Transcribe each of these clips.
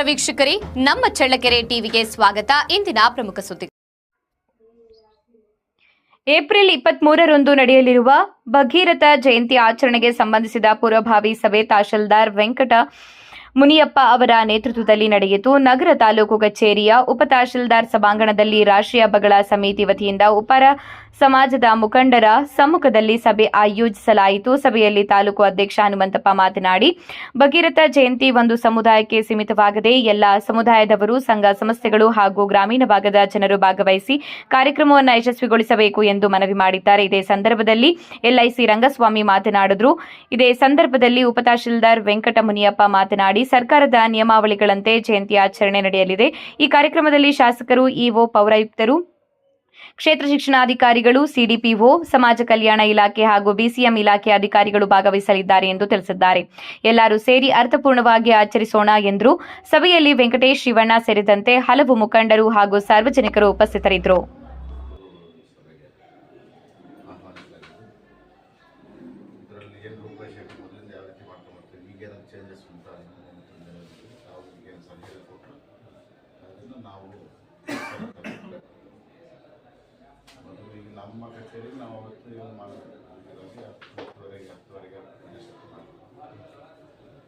ವೀಕ್ಷಕರೇ, ನಮ್ಮ ಚಳ್ಳಕೆರೆ ಟಿವಿಗೆ ಸ್ವಾಗತ. ಇಂದಿನ ಪ್ರಮುಖ ಸುದ್ದಿ. ಏಪ್ರಿಲ್ 23ರಂದು ನಡೆಯಲಿರುವ ಭಗೀರಥ ಜಯಂತಿ ಆಚರಣೆಗೆ ಸಂಬಂಧಿಸಿದ ಪೂರ್ವಭಾವಿ ಸಭೆ ತಹಶೀಲ್ದಾರ್ ವೆಂಕಟ ಮುನಿಯಪ್ಪ ಅವರ ನೇತೃತ್ವದಲ್ಲಿ ನಡೆಯಿತು. ನಗರ ತಾಲೂಕು ಕಚೇರಿಯ ಉಪ ತಹಶೀಲ್ದಾರ್ ಸಭಾಂಗಣದಲ್ಲಿ ರಾಷ್ಟ್ರೀಯ ಹಬ್ಬಗಳ ಸಮಿತಿ ವತಿಯಿಂದ ಉಪರ ಸಮಾಜದ ಮುಖಂಡರ ಸಮ್ಮುಖದಲ್ಲಿ ಸಭೆ ಆಯೋಜಿಸಲಾಯಿತು. ಸಭೆಯಲ್ಲಿ ತಾಲೂಕು ಅಧ್ಯಕ್ಷ ಹನುಮಂತಪ್ಪ ಮಾತನಾಡಿ, ಭಗೀರಥ ಜಯಂತಿ ಒಂದು ಸಮುದಾಯಕ್ಕೆ ಸೀಮಿತವಾಗದೆ ಎಲ್ಲ ಸಮುದಾಯದವರು, ಸಂಘ ಸಂಸ್ಥೆಗಳು ಹಾಗೂ ಗ್ರಾಮೀಣ ಭಾಗದ ಜನರು ಭಾಗವಹಿಸಿ ಕಾರ್ಯಕ್ರಮವನ್ನು ಯಶಸ್ವಿಗೊಳಿಸಬೇಕು ಎಂದು ಮನವಿ ಮಾಡಿದ್ದಾರೆ. ಇದೇ ಸಂದರ್ಭದಲ್ಲಿ ಎಲ್ಐಸಿ ರಂಗಸ್ವಾಮಿ ಮಾತನಾಡಿದರು. ಇದೇ ಸಂದರ್ಭದಲ್ಲಿ ಉಪ ತಹಶೀಲ್ದಾರ್ ವೆಂಕಟ ಮುನಿಯಪ್ಪ ಮಾತನಾಡಿ, ಸರ್ಕಾರದ ನಿಯಮಾವಳಿಗಳಂತೆ ಜಯಂತಿ ಆಚರಣೆ ನಡೆಯಲಿದೆ. ಈ ಕಾರ್ಯಕ್ರಮದಲ್ಲಿ ಶಾಸಕರು, ಇಒ, ಪೌರಾಯುಕ್ತರು, ಕ್ಷೇತ್ರ ಶಿಕ್ಷಣಾಧಿಕಾರಿಗಳು, ಸಿಡಿಪಿಒ, ಸಮಾಜ ಕಲ್ಯಾಣ ಇಲಾಖೆ ಹಾಗೂ ಬಿಸಿಎಂ ಇಲಾಖೆ ಅಧಿಕಾರಿಗಳು ಭಾಗವಹಿಸಲಿದ್ದಾರೆ ಎಂದು ತಿಳಿಸಿದ್ದಾರೆ. ಎಲ್ಲರೂ ಸೇರಿ ಅರ್ಥಪೂರ್ಣವಾಗಿ ಆಚರಿಸೋಣ ಎಂದರು. ಸಭೆಯಲ್ಲಿ ವೆಂಕಟೇಶ್, ಶಿವಣ್ಣ ಸೇರಿದಂತೆ ಹಲವು ಮುಖಂಡರು ಹಾಗೂ ಸಾರ್ವಜನಿಕರು ಉಪಸ್ಥಿತರಿದ್ದರು. ನಮ್ಮ ಕಚೇರಿಗೆ ನಾವು ಅವತ್ತು ಹತ್ತುವರೆಗೆ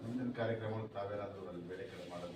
ಮುಂದಿನ ಕಾರ್ಯಕ್ರಮಗಳು ತಾವೇನಾದರೂ ಅಲ್ಲಿ ಬೇರೆ ಕಡೆ ಮಾಡೋದು